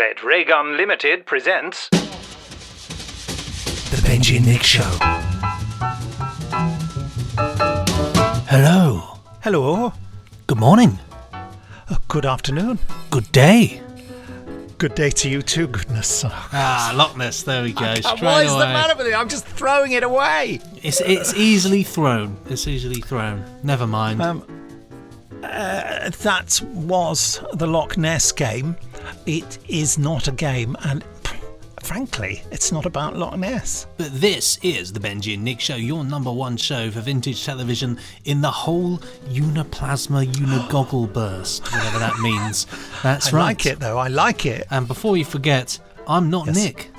Red Ray Gun Limited presents The Benji and Nick Show. Hello. Hello. Good morning. Good afternoon. Good day. Good day to you too, goodness. Loch Ness, there we go. What is the matter with it? I'm just throwing it away. It's easily thrown. It's easily thrown. Never mind. That was the Loch Ness game. It is not a game, and frankly, it's not about Loch Ness. But this is the Benji and Nick Show, your number one show for vintage television in the whole uniplasma unigoggle burst, whatever that means. That's right. I like it, though. I like it. And before you forget, I'm not Nick.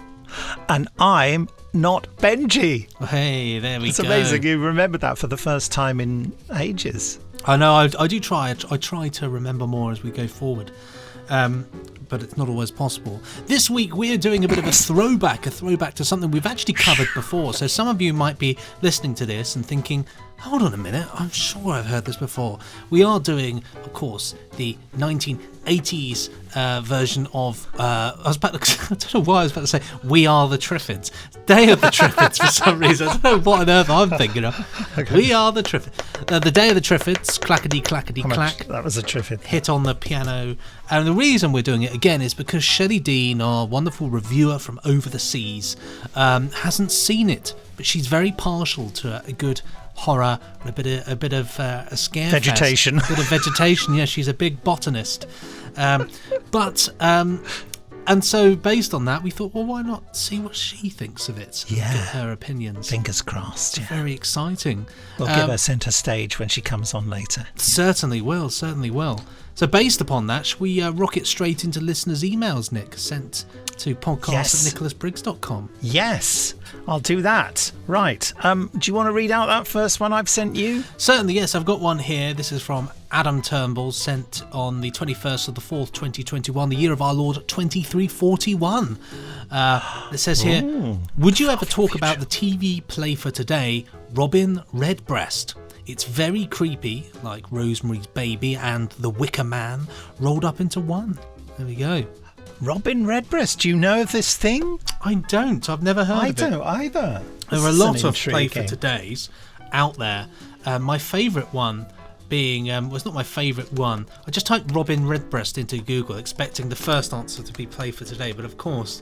And I'm not Benji. Hey, there we go. It's amazing you remembered that for the first time in ages. I know, I do try. I try to remember more as we go forward. But it's not always possible. This week we're doing a bit of a throwback to something we've actually covered before. So some of you might be listening to this and thinking, hold on a minute, I'm sure I've heard this before. We are doing, of course, the 1980s version of, I don't know why I was about to say, We Are the Triffids. Day of the Triffids for some reason. I don't know what on earth I'm thinking of. Okay. We Are the Triffids. The Day of the Triffids, clackety clack. That was a Triffid. Hit on the piano. And the reason we're doing it again is because Shelley Dean, our wonderful reviewer from Over the Seas, hasn't seen it, but she's very partial to a good horror and a bit of a scare vegetation. A bit of vegetation. Yeah, she's a big botanist. And so based on that, we thought, well, why not see what she thinks of it? Yeah. Get her opinions. Fingers crossed. Yeah. Very exciting. We'll give her centre stage when she comes on later. Certainly will. So based upon that, should we rocket straight into listeners' emails, Nick, sent to podcast@nicholasbriggs.com? Yes, I'll do that. Right. Do you want to read out that first one I've sent you? Certainly, yes. I've got one here. This is from Adam Turnbull, sent on the 21st of the 4th, 2021, the year of our Lord 2341. It says here, would you ever talk about the TV play for today, Robin Redbreast? It's very creepy, like Rosemary's Baby and The Wicker Man rolled up into one. There we go. Robin Redbreast, do you know of this thing? I don't. I've never heard of it. I don't either. There are a lot of play for todays out there. My favourite one being, it's not my favourite one. I just typed Robin Redbreast into Google, expecting the first answer to be play for today, but of course,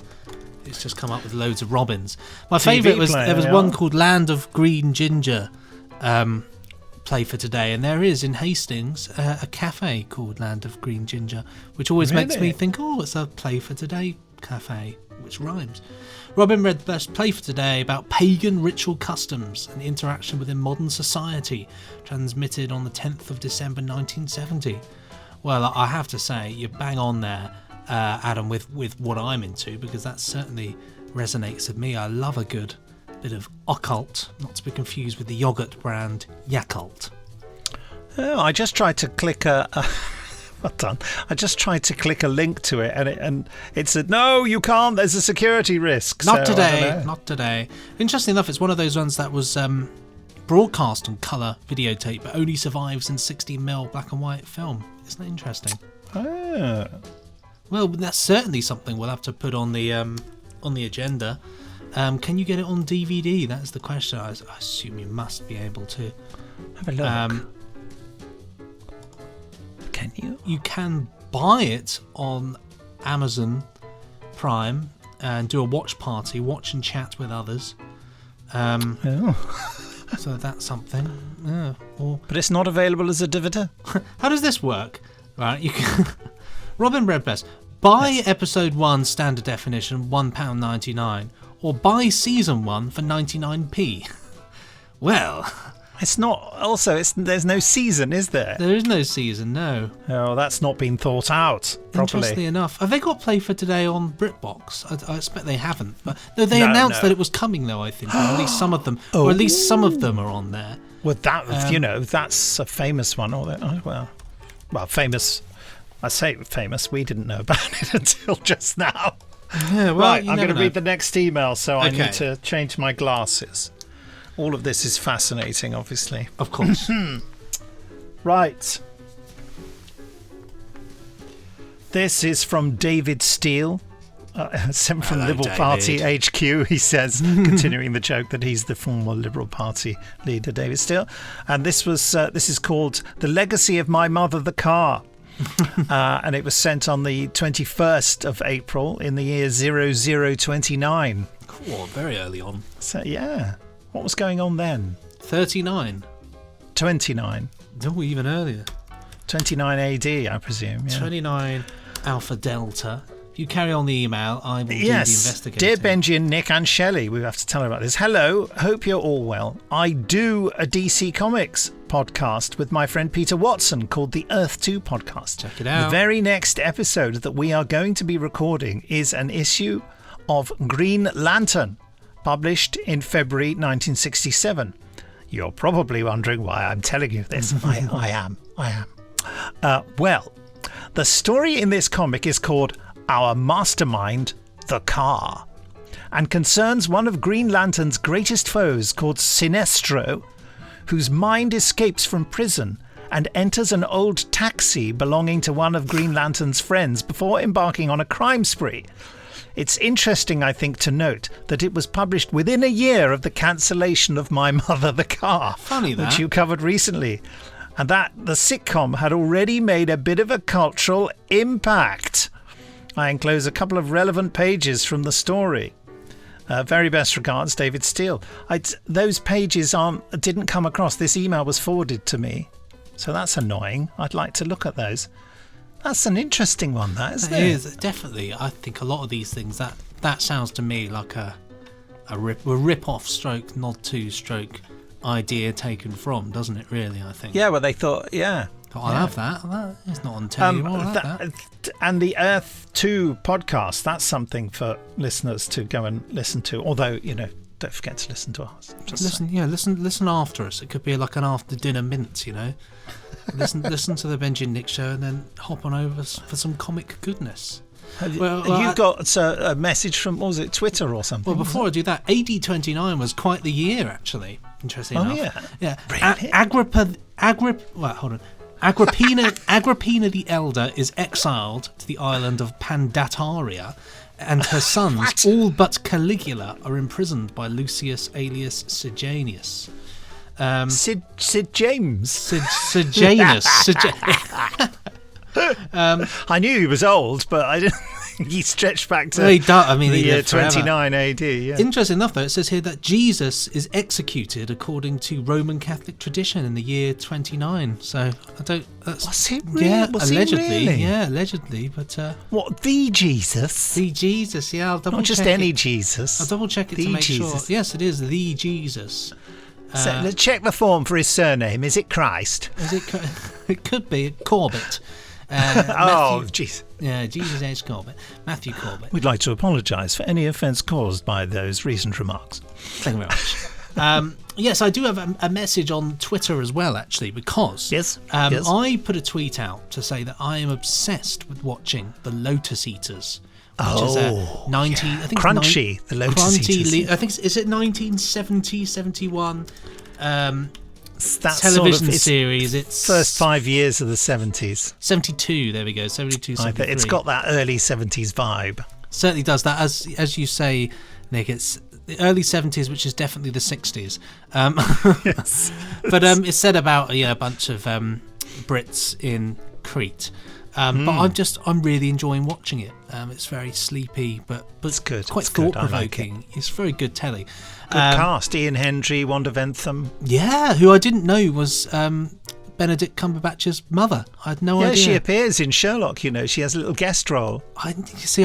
it's just come up with loads of Robins. My favourite was, there was one called Land of Green Ginger, play for today, and there is in Hastings a cafe called Land of Green Ginger, which always makes me think, oh, it's a play for today cafe, which rhymes. Robin Redbreast play for today about pagan ritual customs and interaction within modern society, transmitted on the 10th of December 1970. Well, I have to say, you're bang on there, Adam, with what I'm into, because that certainly resonates with me. I love a good bit of occult, not to be confused with the yogurt brand Yakult. Oh, I just tried to click well done. I just tried to click a link to it, and it said, no, you can't. There's a security risk. Not today. Interestingly enough, it's one of those ones that was broadcast on colour videotape, but only survives in 16mm black and white film. Isn't that interesting? Oh. Well, that's certainly something we'll have to put on the agenda. Can you get it on DVD? That's the question. I assume you must be able to. Have a look. Can you? You can buy it on Amazon Prime and do a watch party, watch and chat with others. So that's something. Yeah. But it's not available as a DVD? How does this work? Right, you can Robin Redbreast. Buy episode 1 standard definition, £1.99. Or buy season 1 for 99p. Well, it's not. Also, there's no season, is there? There is no season, no. Oh, that's not been thought out properly. Interestingly enough, have they got play for today on BritBox? I expect they haven't. But no, they announced that it was coming, though. I think, or at least some of them, or at least some of them are on there. Well, that that's a famous one. Well, famous. I say famous. We didn't know about it until just now. Yeah, well, right, I'm going to read the next email, so I need to change my glasses. All of this is fascinating, obviously. Of course. Right. This is from David Steele, Sent from Hello, Liberal Party David. HQ, he says, continuing the joke that he's the former Liberal Party leader, David Steele. And this is called The Legacy of My Mother the Car. And it was sent on the 21st of April in the year 0029. Cool, very early on. So, yeah. What was going on then? 39. 29. Oh, even earlier. 29 AD, I presume. Yeah. 29 Alpha Delta. If you carry on the email, I will do the Yes, investigating. dear Benji and Nick and Shelley, we have to tell her about this. Hello, hope you're all well. I do a DC Comics podcast with my friend Peter Watson called the Earth 2 podcast. Check it out. The very next episode that we are going to be recording is an issue of Green Lantern, published in February 1967. You're probably wondering why I'm telling you this. I am. Well, the story in this comic is called Our Mastermind, the Car, and concerns one of Green Lantern's greatest foes called Sinestro, whose mind escapes from prison and enters an old taxi belonging to one of Green Lantern's friends before embarking on a crime spree. It's interesting, I think, to note that it was published within a year of the cancellation of My Mother the Car, Funny that. which you covered recently, and that the sitcom had already made a bit of a cultural impact. I enclose a couple of relevant pages from the story. Very best regards, David Steele. Those pages didn't come across. This email was forwarded to me, so that's annoying. I'd like to look at those. That's an interesting one, that, isn't it? It is, definitely. I think a lot of these things, that sounds to me like a rip-off stroke, nod to stroke idea taken from, doesn't it, really, I think? Yeah, well, they thought, yeah. I'll have that. It's not on telly anymore. I'll have that. And the Earth 2 podcast, that's something for listeners to go and listen to. Although, don't forget to listen to us. Listen after us. It could be like an after-dinner mince, Listen to the Benji and Nick show and then hop on over for some comic goodness. You've got a message from, what was it, Twitter or something? Well, before I do that, AD 29 was quite the year, actually. Interesting enough. Yeah. Really? Hold on. Agrippina the Elder is exiled to the island of Pandataria, and her sons, all but Caligula, are imprisoned by Lucius alias Sejanus. Sid James. Sejanus. I knew he was old, but I didn't think he stretched back to the year 29 AD. Yeah. Interesting enough, though, it says here that Jesus is executed according to Roman Catholic tradition in the year 29. So I don't. Was he really? Yeah, allegedly. Really? Yeah, allegedly. But what, the Jesus? The Jesus? Yeah, I'll double check. Not just any Jesus. I'll double check it the to make Jesus. sure. Yes, it is the Jesus. So let's check the form for his surname. Is it Christ? Is it? It could be Corbett. Jeez. Yeah, Jesus H. Corbett. Matthew Corbett. We'd like to apologise for any offence caused by those recent remarks. Thank you very much. Yes, I do have a message on Twitter as well, actually, because yes. I put a tweet out to say that I am obsessed with watching The Lotus Eaters. Which is a 90, I think Crunchy, The Lotus Eaters. I think, is it 1970, 71? That television sort of, series. It's first 5 years of the 70s. 72. There we go. 72, 73. It's got that early 70s vibe. Certainly does that. As you say, Nick, it's the early 70s, which is definitely the 60s. Yes. But it's said about a bunch of Brits in Crete. But I'm really enjoying watching it. It's very sleepy, but it's good. Quite thought-provoking. Like it's very good telly. Good cast. Ian Hendry, Wanda Ventham. Yeah, who I didn't know was Benedict Cumberbatch's mother. I had no idea. Yeah, she appears in Sherlock. She has a little guest role. I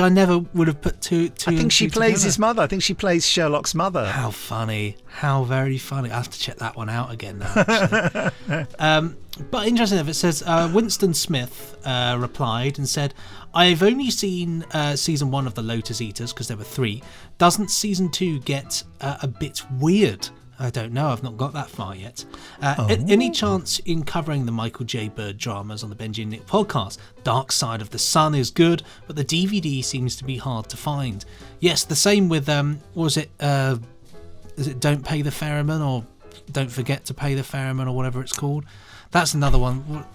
never would have put two. I think she plays his mother. I think she plays Sherlock's mother. How funny! How very funny! I have to check that one out again now. Actually. But interesting enough, it says Winston Smith replied and said, "I've only seen season 1 of The Lotus Eaters because there were 3. Doesn't season 2 get a bit weird?" I don't know. I've not got that far yet. Any chance in covering the Michael J. Bird dramas on the Benji and Nick podcast? Dark Side of the Sun is good, but the DVD seems to be hard to find. Yes, the same with is it Don't Pay the Ferryman or Don't Forget to Pay the Ferryman or whatever it's called? That's another one.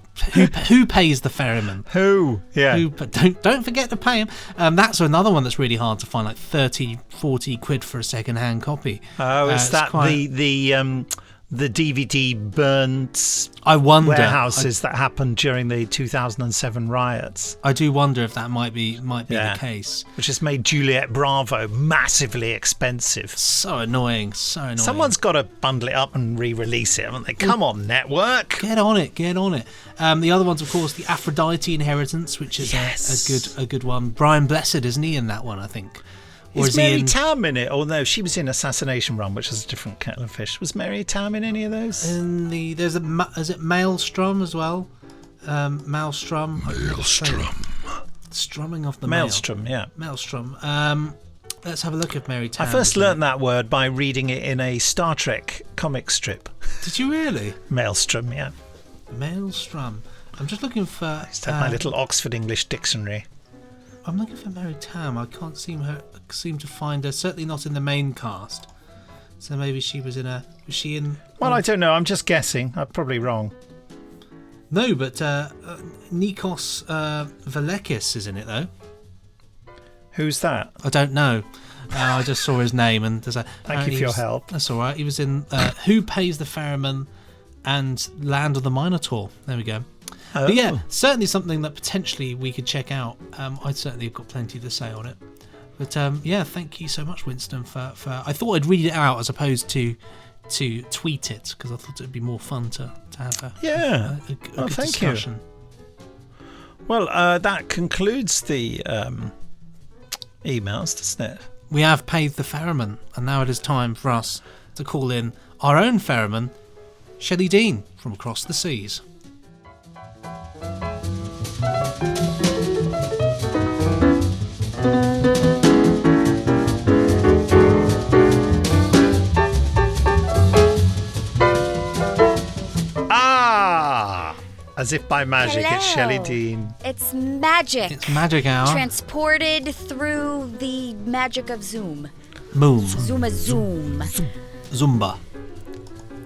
Who pays the ferryman? Who? Yeah. Don't forget to pay him. That's another one that's really hard to find, like 30, 40 quid for a second-hand copy. Oh, is that the DVD burnt warehouses that happened during the 2007 riots? I do wonder if that might be the case. Which has made Juliet Bravo massively expensive. So annoying. Someone's got to bundle it up and re-release it, haven't they? Come on, network. Get on it. The other one's, of course, the Aphrodite Inheritance, which is a good one. Brian Blessed, isn't he in that one, I think? Or is Mary Tam in it? Oh no, she was in Assassination Run, which is a different kettle of fish. Was Mary Tam in any of those? Is it Maelstrom as well? Maelstrom. Strumming of the Maelstrom, mail. Yeah. Maelstrom. Let's have a look at Mary Tam. I first learnt that word by reading it in a Star Trek comic strip. Did you really? Maelstrom, yeah. Maelstrom. I'm just looking for. I used to have my little Oxford English dictionary. I'm looking for Mary Tam. I can't seem to find her. Certainly not in the main cast. So maybe she was in a. Was she in? Well, I don't know. I'm just guessing. I'm probably wrong. No, but Nikos Valekis is in it though. Who's that? I don't know. I just saw his name and there's a. Thank you for your help. That's all right. He was in Who Pays the Ferryman and Land of the Minotaur. There we go. Oh. But yeah, certainly something that potentially we could check out. I certainly have got plenty to say on it. But yeah, thank you so much, Winston. For I thought I'd read it out as opposed to tweet it because I thought it would be more fun to have a good discussion. You. Well, that concludes the emails, doesn't it? We have paid the ferryman, and now it is time for us to call in our own ferryman, Shelley Dean from across the seas. As if by magic. Hello. It's Shelley Dean. It's magic. It's magic hour. Transported through the magic of Zoom. Moom. Zumba.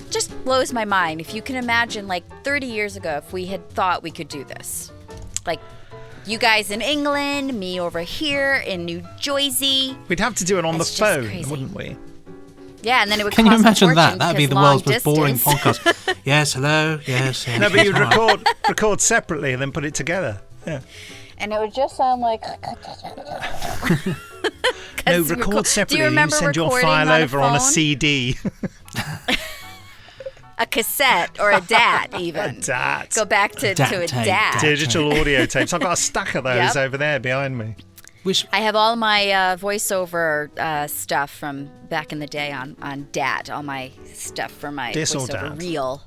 Just blows my mind. If you can imagine, like 30 years ago, if we had thought we could do this. Like, you guys in England, me over here in New Jersey. We'd have to do it on the phone, crazy. wouldn't we? Yeah, and then it would Can cost you imagine a fortune that? That'd be the world's most boring podcast. Yes, hello, yes. No, but you'd record separately and then put it together. Yeah. And it would just sound like... No, record separately. You send your file over on a CD. A cassette or a DAT even. A DAT. Go back to a DAT. Digital audio tapes. I've got a stack of those over there behind me. I have all my voiceover stuff from back in the day on DAT. All my stuff for my voiceover reel.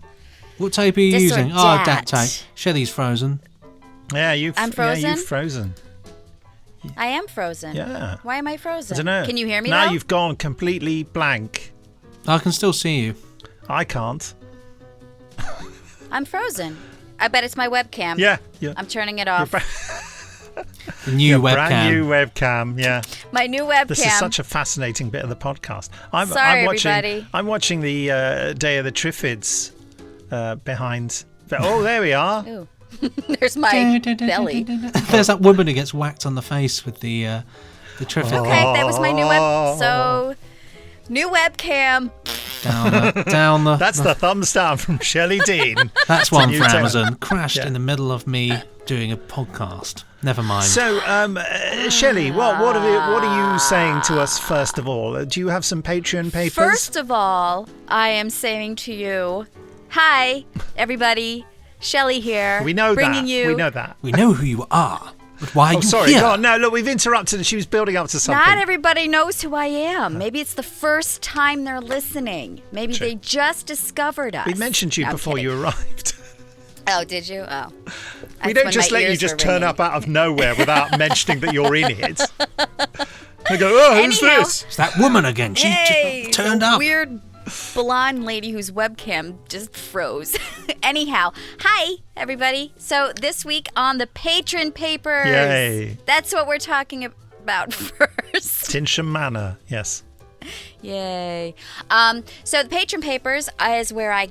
What tape are you using? Oh, DAT tape. Shelley's frozen. Yeah, I'm frozen? Yeah, you've frozen. I am frozen. Yeah. Why am I frozen? I don't know. Can you hear me now? now? You've gone completely blank. I can still see you. I can't. I'm frozen. I bet it's my webcam. Yeah. I'm turning it off. The new webcam. Brand new webcam, yeah. My new webcam. This is such a fascinating bit of the podcast. Everybody. I'm watching the Day of the Triffids behind. Oh, there we are. Ooh. There's my belly. There's that woman who gets whacked on the face with the Triffids. Okay, that was my new web. So, new webcam. Down the. That's the thumbs down from Shelley Dean. That's one for Amazon. Crashed in the middle of me doing a podcast. Never mind. So, Shelley, what are you saying to us first of all? Do you have some Patreon papers? First of all, I am saying to you, hi, everybody. Shelley here. We know bringing that. You... We know that. We know who you are. But why are you sorry. here? Oh, no, look, we've interrupted. She was building up to something. Not everybody knows who I am. Maybe it's the first time they're listening. Maybe they just discovered us. We mentioned you before you arrived. Oh, did you? Oh. We don't just let you just turn up out of nowhere without mentioning that you're in it. They go, oh, who's this? It's that woman again. She just turned up. Weird blonde lady whose webcam just froze. Anyhow, hi, everybody. So this week on the Patron Papers. Yay. That's what we're talking about first. Tinsham Manor, yes. Yay. So the Patron Papers is where I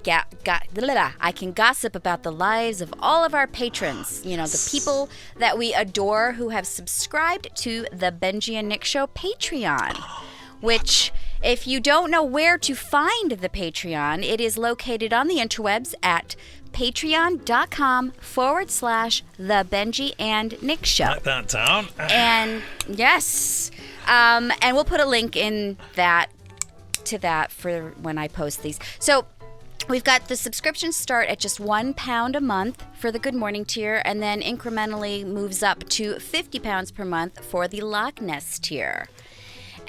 I can gossip about the lives of all of our patrons. You know, the people that we adore who have subscribed to the Benji and Nick Show Patreon, which, if you don't know where to find the Patreon, it is located on the interwebs at patreon.com/the Benji and Nick Show. Write that down. And yes, and we'll put a link in that to that for when I post these. So we've got the subscriptions start at just £1 a month for the Good Morning tier, and then incrementally moves up to £50 per month for the Loch Ness tier.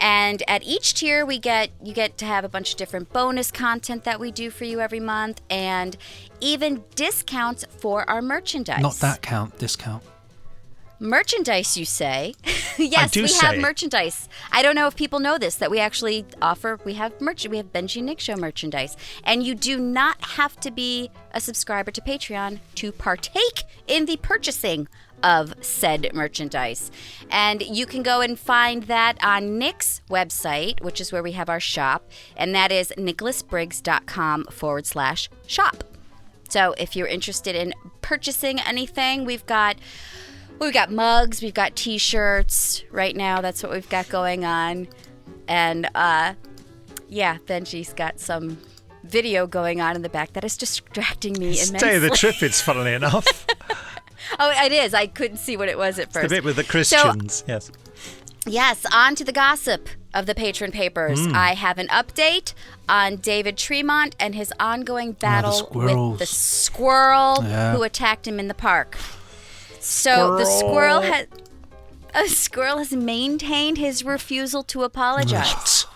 And at each tier, you get to have a bunch of different bonus content that we do for you every month, and even discounts for our merchandise. Not that count, discount. Merchandise, you say? Yes, we say. have merchandise. I don't know if people know this, that we actually offer, we have Benji and Nick Show merchandise. And you do not have to be a subscriber to Patreon to partake in the purchasing of said merchandise. And you can go and find that on Nick's website, which is where we have our shop, and that is nicholasbriggs.com/shop. So if you're interested in purchasing anything, we've got mugs, we've got t-shirts right now. That's what we've got going on. And Benji's got some video going on in the back that is distracting me immensely. Stay the Triffids, funnily enough. Oh, it is. I couldn't see what it was at first. The bit with the Christians, yes. Yes, on to the gossip of the Patron Papers. I have an update on David Tremont and his ongoing battle with the squirrel who attacked him in the park. So the squirrel has maintained his refusal to apologize.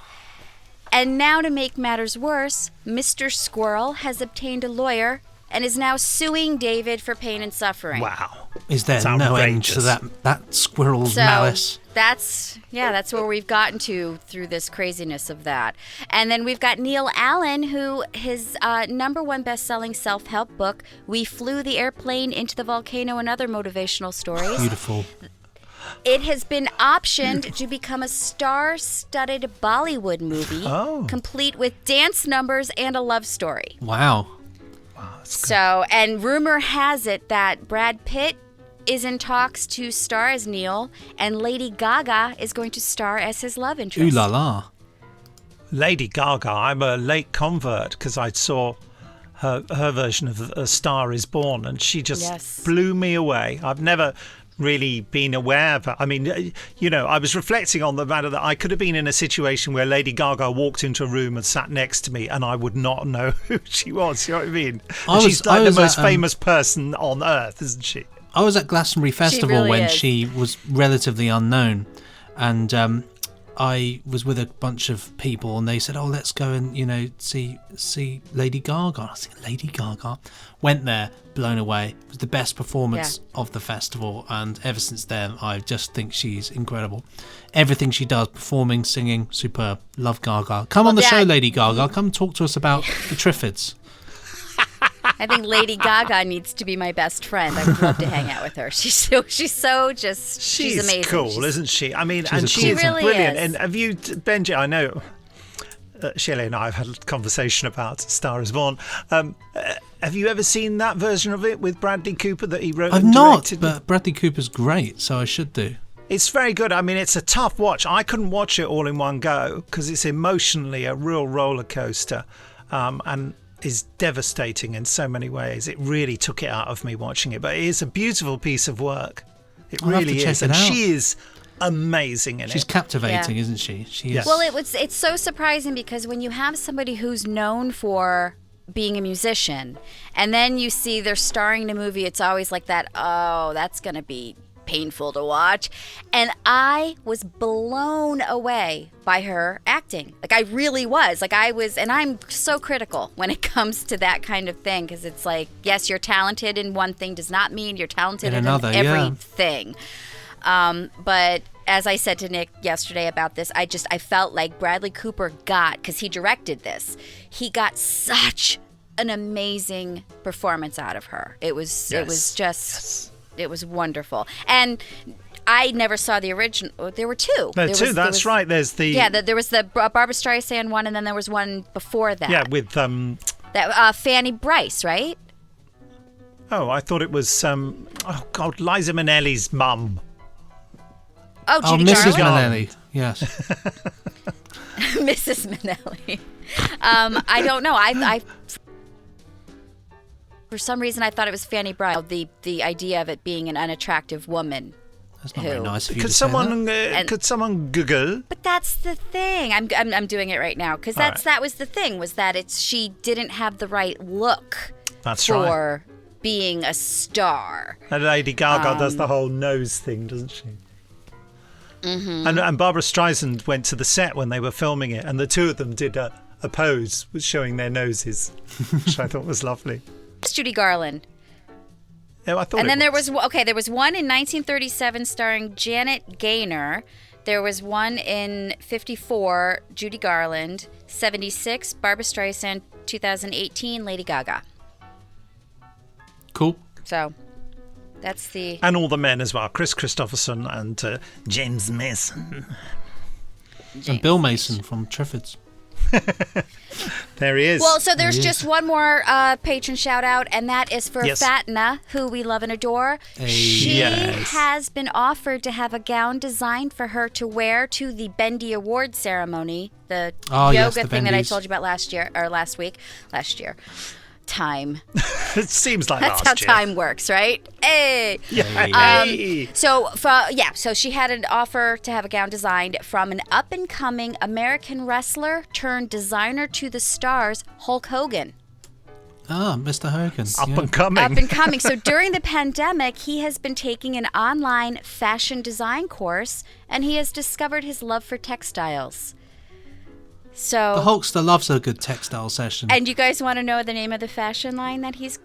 And now, to make matters worse, Mr. Squirrel has obtained a lawyer and is now suing David for pain and suffering. Wow. Is there no end to that squirrel's malice? That's where we've gotten to through this craziness of that. And then we've got Neil Allen, who his #1 best-selling self-help book, We Flew the Airplane into the Volcano and Other Motivational Stories. Beautiful. It has been optioned to become a star-studded Bollywood movie, complete with dance numbers and a love story. Wow. So, and rumor has it that Brad Pitt is in talks to star as Neil, and Lady Gaga is going to star as his love interest. Ooh la la. Lady Gaga, I'm a late convert because I saw her version of A Star Is Born, and she just blew me away. I've never really been aware of her. I mean, you know, I was reflecting on the matter that I could have been in a situation where Lady Gaga walked into a room and sat next to me and I would not know who she was. You know what I mean? She's like the most famous person on earth, isn't she? I was at Glastonbury Festival when she was relatively unknown, and I was with a bunch of people, and they said, "Oh, let's go and see Lady Gaga." I said, "Lady Gaga." Went there, blown away. It was the best performance of the festival, and ever since then, I just think she's incredible. Everything she does, performing, singing, superb. Love Gaga. Come on the show, Lady Gaga. Come talk to us about the Triffids. I think Lady Gaga needs to be my best friend. I would love to hang out with her. She's amazing. She's cool, isn't she? I mean, she's really brilliant. Is. And have you, Benji? I know Shelley and I have had a conversation about Star Is Born. Have you ever seen that version of it with Bradley Cooper that he wrote? I've and directed? not, but Bradley Cooper's great, so I should do. It's very good. I mean, it's a tough watch. I couldn't watch it all in one go because it's emotionally a real roller coaster, and is devastating in so many ways. It really took it out of me watching it, but it is a beautiful piece of work. It really is, and she is amazing in it. She's captivating, isn't she? She is. Well, it's so surprising because when you have somebody who's known for being a musician, and then you see they're starring in a movie, it's always like that. Oh, that's gonna be painful to watch. And I was blown away by her acting. Like, I really was. Like, and I'm so critical when it comes to that kind of thing, because it's like, yes, you're talented in one thing does not mean you're talented in another, everything. But as I said to Nick yesterday about this, I felt like Bradley Cooper because he directed this, he got such an amazing performance out of her. It was wonderful. And I never saw the original. There were two. There two. That's right. There's the there was the Barbra Streisand one, and then there was one before that. Yeah, with that Fanny Brice, right? Oh, I thought it was Liza Minnelli's mum. Oh, Judy Mrs. Garland? Minnelli. Yes. Mrs. Minnelli. I don't know. I for some reason I thought it was Fanny Brice. The idea of it being an unattractive woman. That's not very nice of you Could to say that. could someone Google? But that's the thing. I'm doing it right now because that was the thing, was that she didn't have the right look. That's right. For being a star. And Lady Gaga does the whole nose thing, doesn't she? Mm-hmm. And Barbra Streisand went to the set when they were filming it, and the two of them did a pose showing their noses, which I thought was lovely. It's Judy Garland. Yeah, I thought. And then there was one in 1937 starring Janet Gaynor. There was one in 54, Judy Garland. 76, Barbra Streisand. 2018, Lady Gaga. Cool. So, that's the... And all the men as well. Chris Christopherson and James Mason. And Bill Mason from Triffids. There he is. Well, so there's just one more patron shout out, and that is for Fatna, who we love and adore. She has been offered to have a gown designed for her to wear to the Benji Award ceremony, the yoga thing that I told you about last week. Time. It seems like that's last how year. Time works, right? Hey. So she had an offer to have a gown designed from an up-and-coming American wrestler turned designer to the stars, Hulk Hogan. Ah, Mr. Hogan. Up and coming. Up and coming. So during the pandemic, he has been taking an online fashion design course, and he has discovered his love for textiles. So the Hulkster loves a good textile session. And you guys want to know the name of the fashion line that he's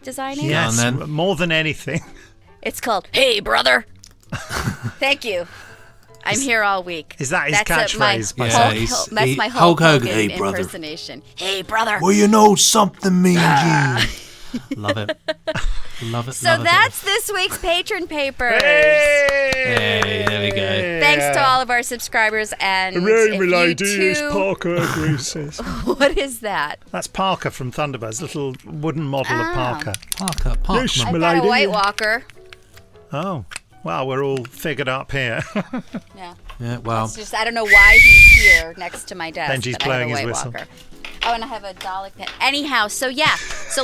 designing? Yes, more than anything. It's called Hey Brother. Thank you. I'm here all week. Is that his catchphrase? That's my Hulk Hogan hey, impersonation. Hey brother. Well, you know something, Mean Gene. Love it. Love it. So that's this week's Patron Papers. Hey, there we go. Thanks to all of our subscribers. And hooray, my lady, it's Parker Greases. What is that? That's Parker from Thunderbirds, little wooden model of Parker. Parker. Yes, I've got a White Walker. Oh, well, we're all figured up here. Yeah, well. I don't know why he's here next to my desk. Benji's blowing his whistle. Walker. Oh, and I have a Dalek pen. Anyhow, so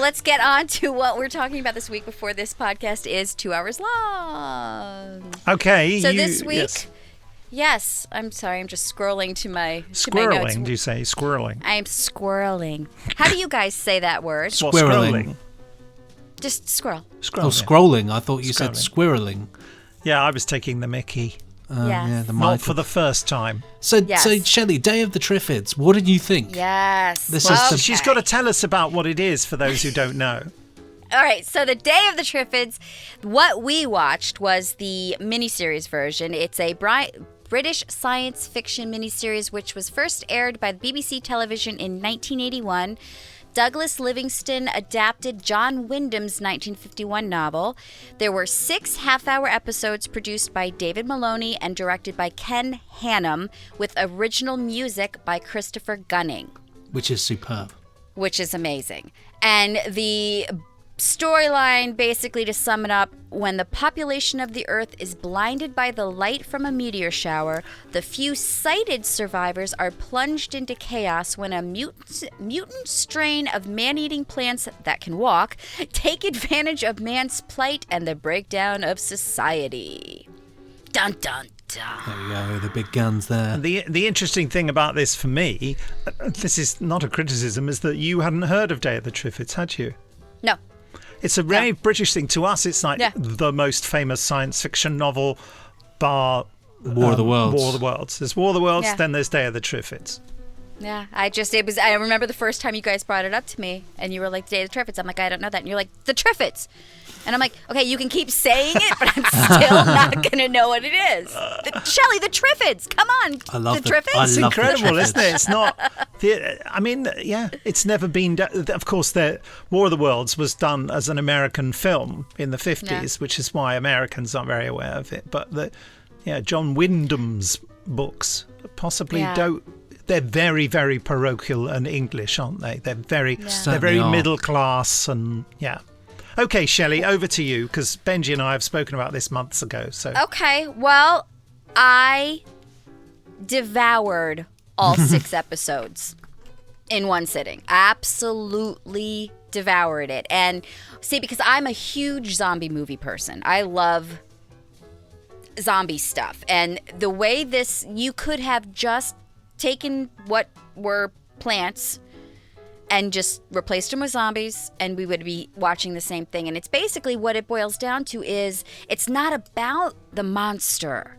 let's get on to what we're talking about this week before this podcast is 2 hours long. Okay. So this week, yes, I'm sorry, I'm just scrolling to my notes. Squirreling, do you say? Squirreling. I'm squirreling. How do you guys say that word? Squirreling. Just squirrel. Scrolling. I thought you said squirreling. Yeah, I was taking the Mickey. Not for the first time. So Shelley, Day of the Triffids, what did you think? Yes. She's got to tell us about what it is for those who don't know. All right, so the Day of the Triffids, what we watched was the miniseries version. It's a British science fiction miniseries which was first aired by the BBC television in 1981. Douglas Livingston adapted John Wyndham's 1951 novel. There were 6 half-hour episodes produced by David Maloney and directed by Ken Hannum, with original music by Christopher Gunning. Which is superb. Which is amazing. And the storyline, basically to sum it up, when the population of the Earth is blinded by the light from a meteor shower, the few sighted survivors are plunged into chaos when a mutant strain of man-eating plants that can walk take advantage of man's plight and the breakdown of society. Dun dun dun. There we go, the big guns there. And the interesting thing about this for me, this is not a criticism, is that you hadn't heard of Day of the Triffids, had you? No. It's a very British thing. To us, it's like the most famous science fiction novel, bar War of the Worlds. War of the Worlds. There's War of the Worlds, then there's Day of the Triffids. Yeah, I remember the first time you guys brought it up to me, and you were like, the Day of the Triffids. I'm like, I don't know that. And you're like, the Triffids. And I'm like, okay, you can keep saying it, but I'm still not going to know what it is. Shelley, the Triffids. Come on. I love the Triffids. It's incredible, isn't it? It's not. I mean, yeah, it's never been done. Of course, the War of the Worlds was done as an American film in the 50s, which is why Americans aren't very aware of it. But John Wyndham's books possibly don't. They're very, very parochial and English, aren't they? They're very middle class and Okay, Shelley, over to you, because Benji and I have spoken about this months ago. So okay, well, I devoured all 6 episodes in one sitting. Absolutely devoured it. And see, because I'm a huge zombie movie person. I love zombie stuff. And the way you could have just taken what were plants and just replaced them with zombies, and we would be watching the same thing. And it's basically what it boils down to is it's not about the monster.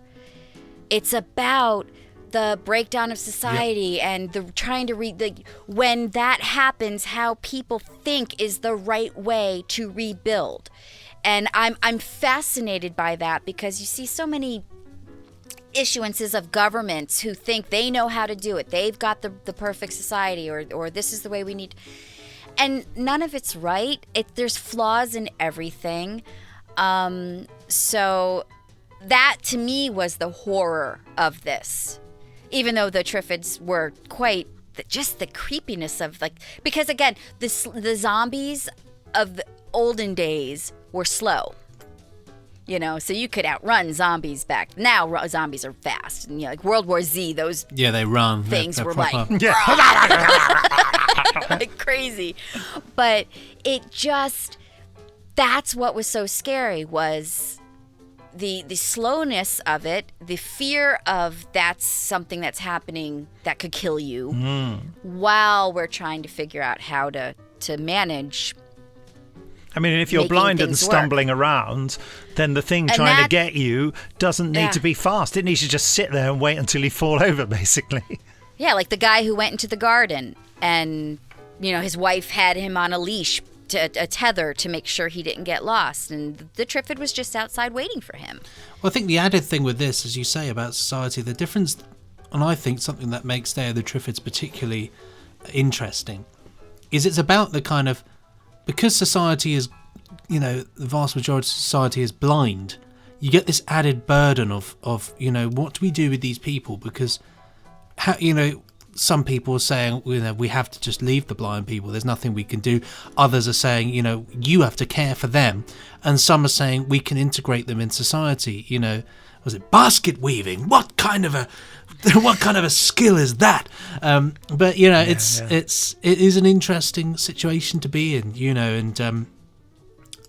It's about the breakdown of society and the trying to read when that happens, how people think is the right way to rebuild. And I'm fascinated by that, because you see so many issuances of governments who think they know how to do it. They've got the perfect society, or this is the way we need. And none of it's right. There's flaws in everything. So that to me was the horror of this. Even though the Triffids were quite just the creepiness of because again, the zombies of the olden days were slow. So you could outrun zombies back. Now zombies are fast. And, like World War Z, those they run. Things were proper. like crazy. But that's what was so scary, was the slowness of it, the fear of that's something that's happening that could kill you, while we're trying to figure out how to manage. I mean, if you're blind and stumbling around, then the thing trying to get you doesn't need to be fast. It needs to just sit there and wait until you fall over, basically. Yeah, like the guy who went into the garden and, his wife had him on a leash, a tether to make sure he didn't get lost. And the Triffid was just outside waiting for him. Well, I think the added thing with this, as you say, about society, the difference, and I think something that makes Day of the Triffids particularly interesting, is it's about the kind of, because society is, the vast majority of society is blind, you get this added burden of what do we do with these people? Because, some people are saying, we have to just leave the blind people. There's nothing we can do. Others are saying, you have to care for them. And some are saying we can integrate them in society. Was it basket weaving? What kind of a skill is that? But it is an interesting situation to be in, and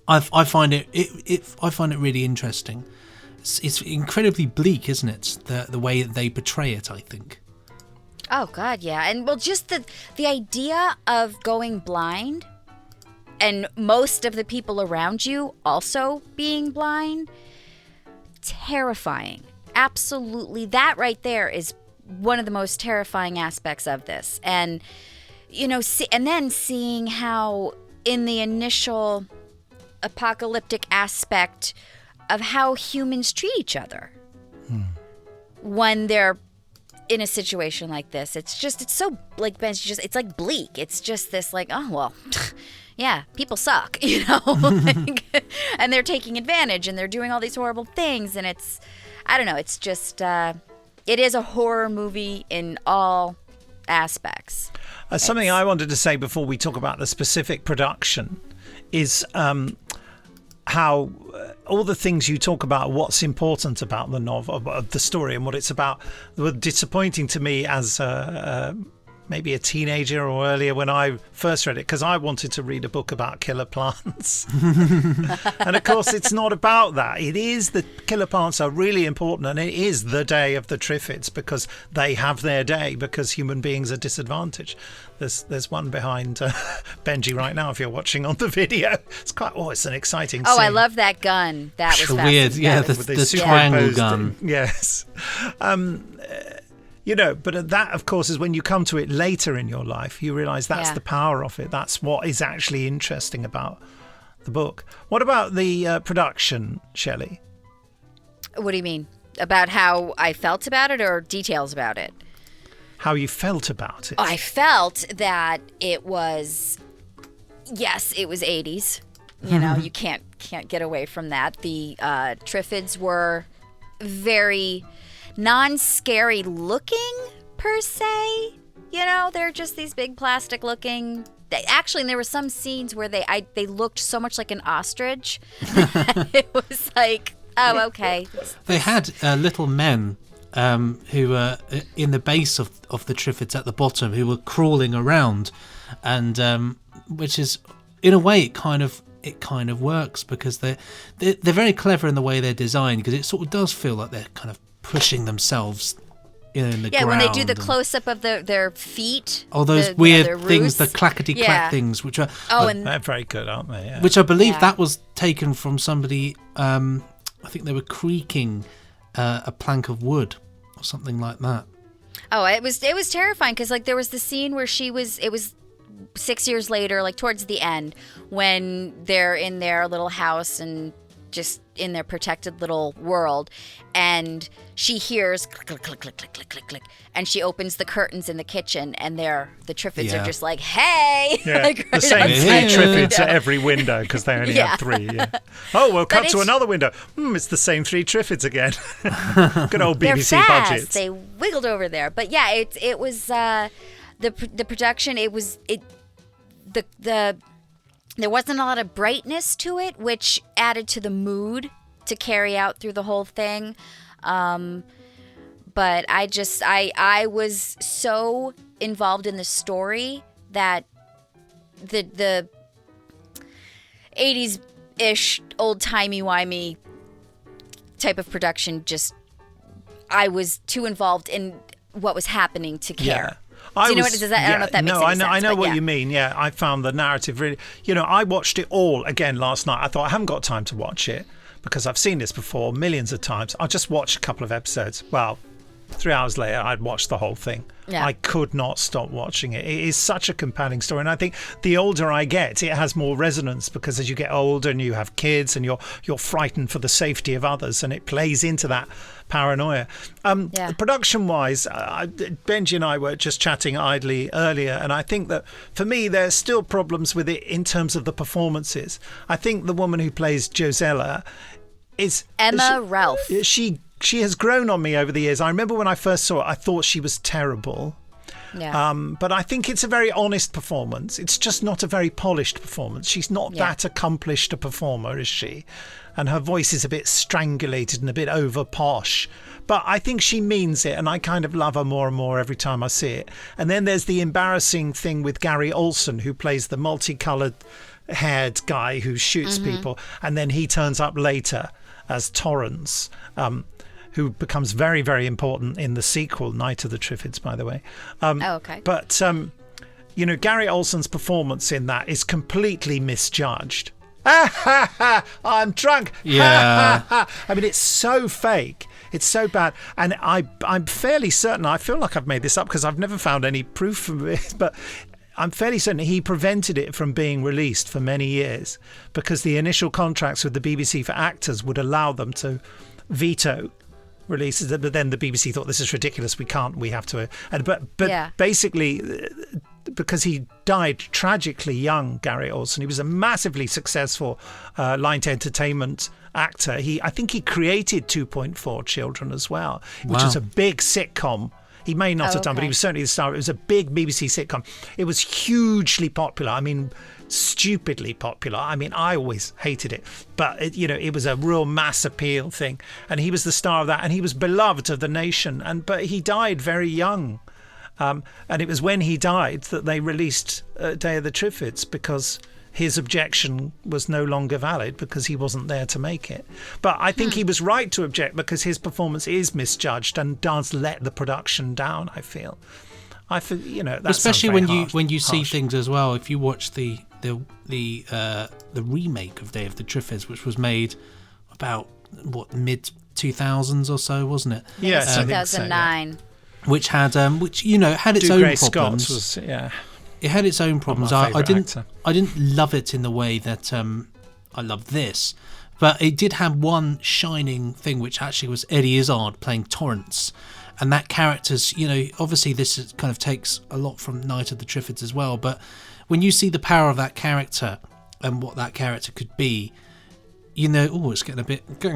I find it really interesting. It's incredibly bleak, isn't it? The way that they portray it, I think. Oh God, yeah. And well, just the idea of going blind, and most of the people around you also being blind. Terrifying. Absolutely. That right there is one of the most terrifying aspects of this. And, and then seeing how in the initial apocalyptic aspect of how humans treat each other when they're in a situation like this. It's so, like Benji it's like bleak. It's just this yeah, people suck, and they're taking advantage and they're doing all these horrible things. And I don't know, it's just, it is a horror movie in all aspects. Something I wanted to say before we talk about the specific production is how all the things you talk about, what's important about the novel, the story and what it's about, were disappointing to me as maybe a teenager or earlier when I first read it, because I wanted to read a book about killer plants. And of course it's not about that. It is, the killer plants are really important, and it is the day of the Triffids because they have their day, because human beings are disadvantaged. There's one behind Benji right now if you're watching on the video. It's an exciting scene. I love that gun. That was weird, yeah, the triangle gun. Yes. But that, of course, is when you come to it later in your life, you realise that's the power of it. That's what is actually interesting about the book. What about the production, Shelley? What do you mean? About how I felt about it, or details about it? How you felt about it. I felt that it was, yes, it was 80s. You can't get away from that. The Triffids were very non-scary looking, per se. They're just these big plastic looking. Actually, there were some scenes where they looked so much like an ostrich. It was like, oh, okay. They had little men who were in the base of the Triffids at the bottom, who were crawling around, and which is, in a way, it kind of works, because they're very clever in the way they're designed, because it sort of does feel like they're kind of pushing themselves in the ground. When they do the close-up of their feet. Oh, those weird things, the clackety-clack things, which are... and they're very good, aren't they? Yeah. Which I believe that was taken from somebody... I think they were creaking a plank of wood or something like that. Oh, it was terrifying, because there was the scene where it was 6 years later, towards the end, when they're in their little house and just in their protected little world, and she hears click, click, click, click, click, click, click, click, and she opens the curtains in the kitchen, and the Triffids are just like, hey! Yeah. The same three Triffids at every window, because they only have three. Yeah. Oh, we'll cut to another window. It's the same three Triffids again. Good old BBC They're fast. Budgets. They wiggled over there. But yeah, it was the production. There wasn't a lot of brightness to it, which added to the mood to carry out through the whole thing. But I was so involved in the story that the 80s-ish, old-timey-wimey type of production, I was too involved in what was happening to care. I don't know if that makes any sense. I know what you mean. Yeah, I found the narrative really... I watched it all again last night. I thought, I haven't got time to watch it because I've seen this before millions of times. I'll just watch a couple of episodes. Well, 3 hours later, I'd watched the whole thing. Yeah. I could not stop watching it. It is such a compelling story. And I think the older I get, it has more resonance, because as you get older and you have kids and you're frightened for the safety of others, and it plays into that paranoia. Production-wise, Benji and I were just chatting idly earlier, and I think that for me there's still problems with it in terms of the performances. I think the woman who plays Josella is... Emma Ralph. She has grown on me over the years. I remember when I first saw it, I thought she was terrible. Yeah. But I think it's a very honest performance. It's just not a very polished performance. She's not that accomplished a performer, is she? And her voice is a bit strangulated and a bit over posh. But I think she means it, and I kind of love her more and more every time I see it. And then there's the embarrassing thing with Gary Olson, who plays the multicoloured haired guy who shoots people. And then he turns up later as Torrance, who becomes very, very important in the sequel, Night of the Triffids, by the way. Okay. But, Gary Olson's performance in that is completely misjudged. I'm drunk. Yeah. I mean, it's so fake. It's so bad. And I'm fairly certain, I feel like I've made this up because I've never found any proof of it, but I'm fairly certain he prevented it from being released for many years because the initial contracts with the BBC for actors would allow them to veto releases, but then the BBC thought, this is ridiculous, we have to, but basically, because he died tragically young, Gary Olson, he was a massively successful line to entertainment actor. I think he created 2.4 Children as well, which was a big sitcom. He may not have done, but he was certainly the star. It was a big BBC sitcom. It was hugely popular. I mean, stupidly popular. I mean, I always hated it, but it was a real mass appeal thing, and he was the star of that, and he was beloved of the nation. But he died very young, and it was when he died that they released Day of the Triffids, because his objection was no longer valid because he wasn't there to make it. But I think he was right to object because his performance is misjudged and does let the production down, I feel. That's especially when you see things as well. If you watch the remake of Day of the Triffids, which was made about mid 2000s or so, wasn't it? Yeah, 2009. which had had its own problems. It had its own problems. I didn't love it in the way that I loved this, but it did have one shining thing, which actually was Eddie Izzard playing Torrance, and that character's, obviously this kind of takes a lot from Night of the Triffids as well, but when you see the power of that character and what that character could be, it's getting a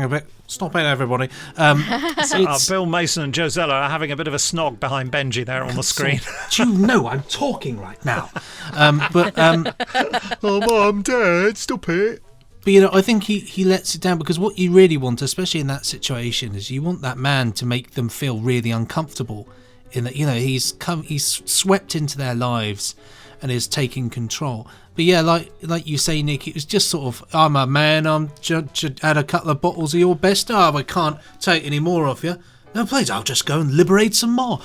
bit. Stop it, everybody. Bill Mason and Josella are having a bit of a snog behind Benji there on the screen. Do you know I'm talking right now? Mum, Dad, stop it. But I think he lets it down, because what you really want, especially in that situation, is you want that man to make them feel really uncomfortable. In that he's swept into their lives and is taking control. But yeah, like you say, Nick, it was just sort of, I'm a man, I'm had a couple of bottles of your best. I can't take any more of you. No, please, I'll just go and liberate some more.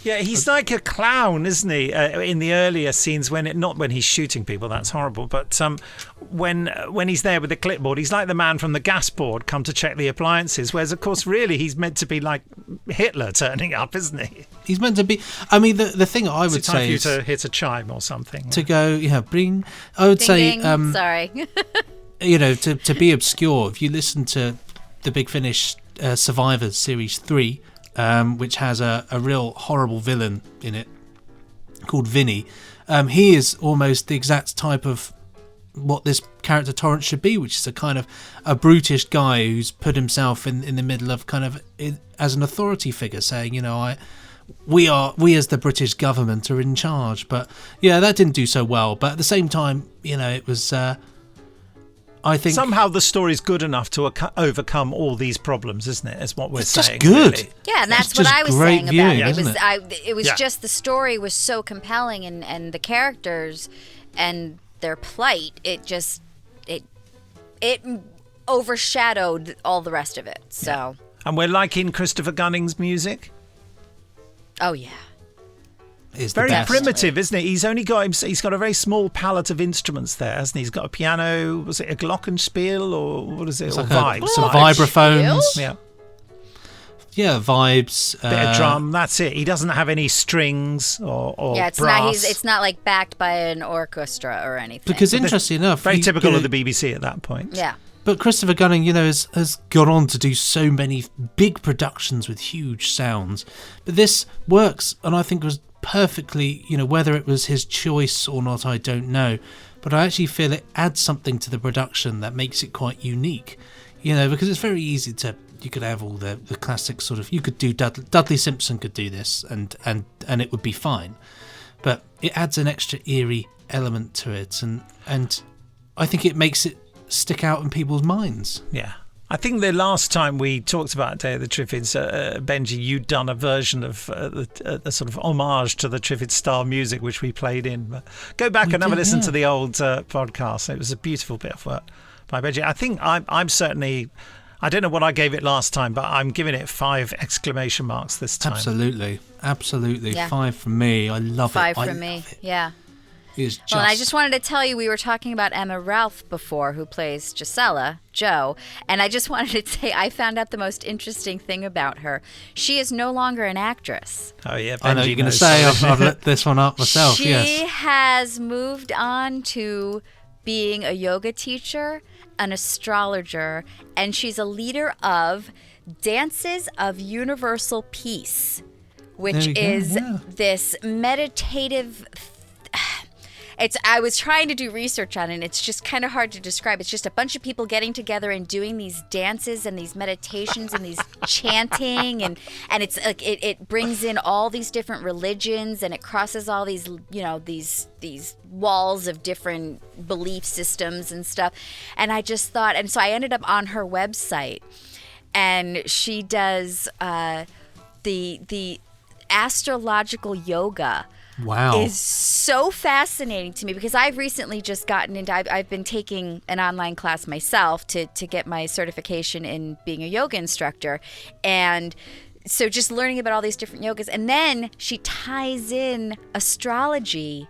He's like a clown, isn't he? In the earlier scenes, not when he's shooting people, that's horrible, but when he's there with the clipboard, he's like the man from the gas board come to check the appliances, whereas, of course, really, he's meant to be like Hitler turning up, isn't he? He's meant to be... I mean, the thing I would say is... It's time for you to hit a chime or something. To go, bring... I would say... Sorry. to be obscure, if you listen to the Big Finish... Survivors Series 3, which has a real horrible villain in it called Vinny. He is almost the exact type of what this character Torrance should be, which is a kind of a brutish guy who's put himself in the middle of kind of as an authority figure, saying, we as the British government are in charge. But yeah, that didn't do so well. But at the same time, it was... I think somehow the story's good enough to overcome all these problems, isn't it? Is what we're saying. Just good. Really. Yeah, and that's what I was saying about it. It was Yeah. just the story was so compelling, and the characters and their plight. It overshadowed all the rest of it. So. And we're liking Christopher Gunning's music. Oh yeah. Is very best. primitive, isn't it? He's got a very small palette of instruments there, hasn't he? He's got a piano. Was it a glockenspiel or what is it? It's or like vibes? some vibraphones. Yeah, vibes. Bit of drum. That's it. He doesn't have any strings or it's brass. it's not like backed by an orchestra or anything. Because interesting enough, very typical of the BBC at that point. Yeah. But Christopher Gunning, has gone on to do so many big productions with huge sounds. But this works, and I think was perfectly, whether it was his choice or not, I don't know. But I actually feel it adds something to the production that makes it quite unique. Because it's very easy you could have all the classic sort of, you could do Dudley Simpson could do this and it would be fine. But it adds an extra eerie element to it, and I think it makes it stick out in people's minds. Yeah. I think the last time we talked about Day of the Triffids, Benji, you'd done a version of a sort of homage to the Triffids style music, which we played in. But go back and have a listen to the old podcast. It was a beautiful bit of work by Benji. I think I'm certainly... I don't know what I gave it last time, but I'm giving it 5 exclamation marks this time. Absolutely. Yeah. 5 from me. I love 5 it. from me. Yeah. It's just... Well, and I just wanted to tell you, we were talking about Emma Ralph before, who plays Gisela, Joe, and I just wanted to say I found out the most interesting thing about her. She is no longer an actress. Oh, yeah. Benji I know you're going to say I've looked this one up myself, She has moved on to being a yoga teacher, an astrologer, and she's a leader of Dances of Universal Peace, which is this meditative... I was trying to do research on it, and it's just kind of hard to describe. It's just a bunch of people getting together and doing these dances and these meditations and these chanting, and it's like it brings in all these different religions, and it crosses all these these walls of different belief systems and stuff. And I just thought, and so I ended up on her website, and she does the astrological yoga. Wow. Is so fascinating to me, because I've recently just gotten into, I've been taking an online class myself to get my certification in being a yoga instructor. And so just learning about all these different yogas. And then she ties in astrology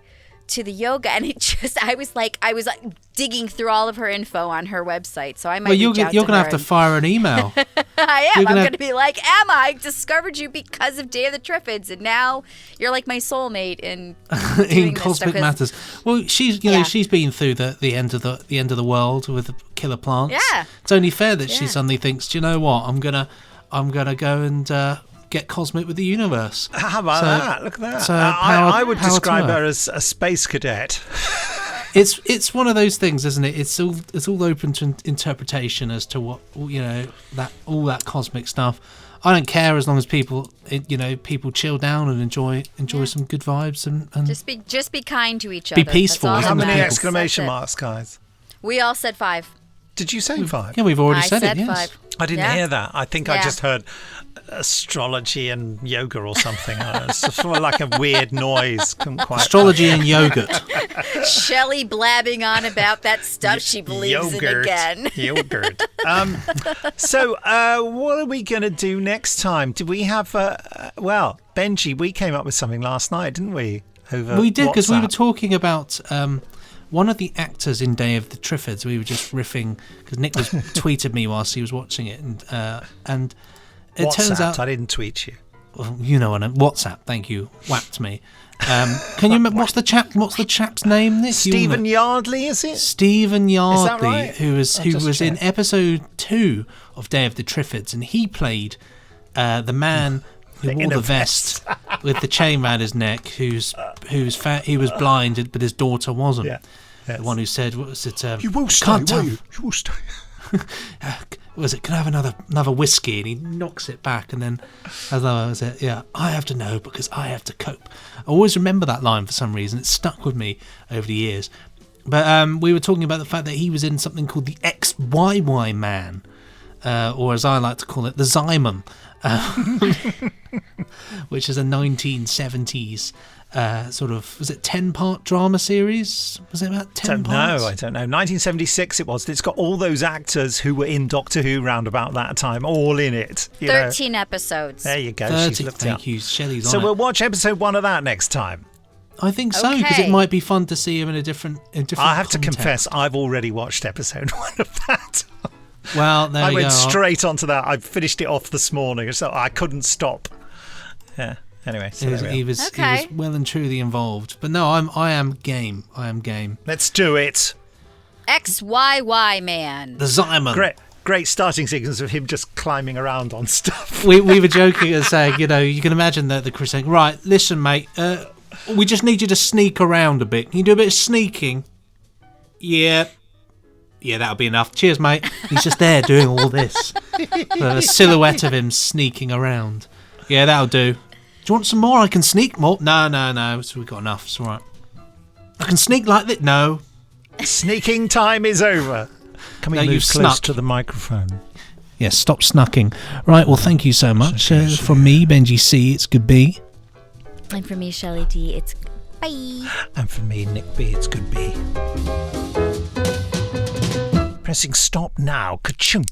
to the yoga, and I was digging through all of her info on her website. So I might. Well, you're going to have to fire an email. I am. I'm going to be like, Emma, I discovered you because of Day of the Triffids, and now you're like my soulmate in in cosmic matters. Well, she's she's been through the end of the world with the killer plants. Yeah. It's only fair that she suddenly thinks, do you know what? I'm gonna go and get cosmic with the universe. How about that? Look at that. So I would describe her as a space cadet. It's one of those things, isn't it? It's all open to interpretation as to what all that cosmic stuff. I don't care as long as people chill down and enjoy some good vibes and just be kind to each other. Be peaceful. How many exclamation marks, guys? We all said 5. Did you say 5? Yeah, we've already said it. Yes. 5. I didn't hear that. I think I just heard astrology and yoga or something. It's sort of like a weird noise. Couldn't quite. Astrology and yogurt. Shelley blabbing on about that stuff she believes in again. Yogurt. So, what are we going to do next time? Do we have? Benji, we came up with something last night, didn't we? We did, because we WhatsApp. were talking about one of the actors in Day of the Triffids. We were just riffing because Nick was tweeted me whilst he was watching it, and it turns out I didn't tweet you. Well, you know, on WhatsApp. Thank you, whacked me. Can you remember what's the chap's name? Nick? Stephen Yardley, is it? Stephen Yardley, right? who was in episode 2 of Day of the Triffids, and he played the man who wore the vest with the chain around his neck, he was blind, but his daughter wasn't. Yeah. Yes. The one who said, "What was it? You will stay, will you? You will stay." Was it? Can I have another whiskey? And he knocks it back, and then, was it? Yeah, I have to know because I have to cope. I always remember that line for some reason. It stuck with me over the years. But we were talking about the fact that he was in something called the XYY Man, or as I like to call it, the Zyman, which is a 1970s sort of, was it 10-part drama series? Was it about 10 parts? I don't know. 1976 it was. It's got all those actors who were in Doctor Who round about that time, all in it. 13 episodes. There you go. 30, thank you. Shelley's so on we'll it. watch episode 1 of that next time. I think so, because it might be fun to see him in a different I have context. to confess, I've already watched episode 1 of that. Well, there you go. I went straight onto that. I finished it off this morning, so I couldn't stop. Yeah. Anyway, so he was well and truly involved. But no, I am game. Let's do it. XYY Man. The Zyman. Great starting sequence of him just climbing around on stuff. We were joking and saying, you can imagine the Chris saying, right, listen, mate, we just need you to sneak around a bit. Can you do a bit of sneaking? Yeah, that'll be enough. Cheers, mate. He's just there doing all this. A silhouette of him sneaking around. Yeah, that'll do. Do you want some more? I can sneak more. No. So we've got enough. It's all right. I can sneak like this. No. Sneaking time is over. Can we move close to the microphone? Yes, stop snucking. Right, well, thank you so much. From me, Benji C, it's good B. And from me, Shelley D, it's bye. And from me, Nick B, it's good B. Pressing stop now. Ka-chung.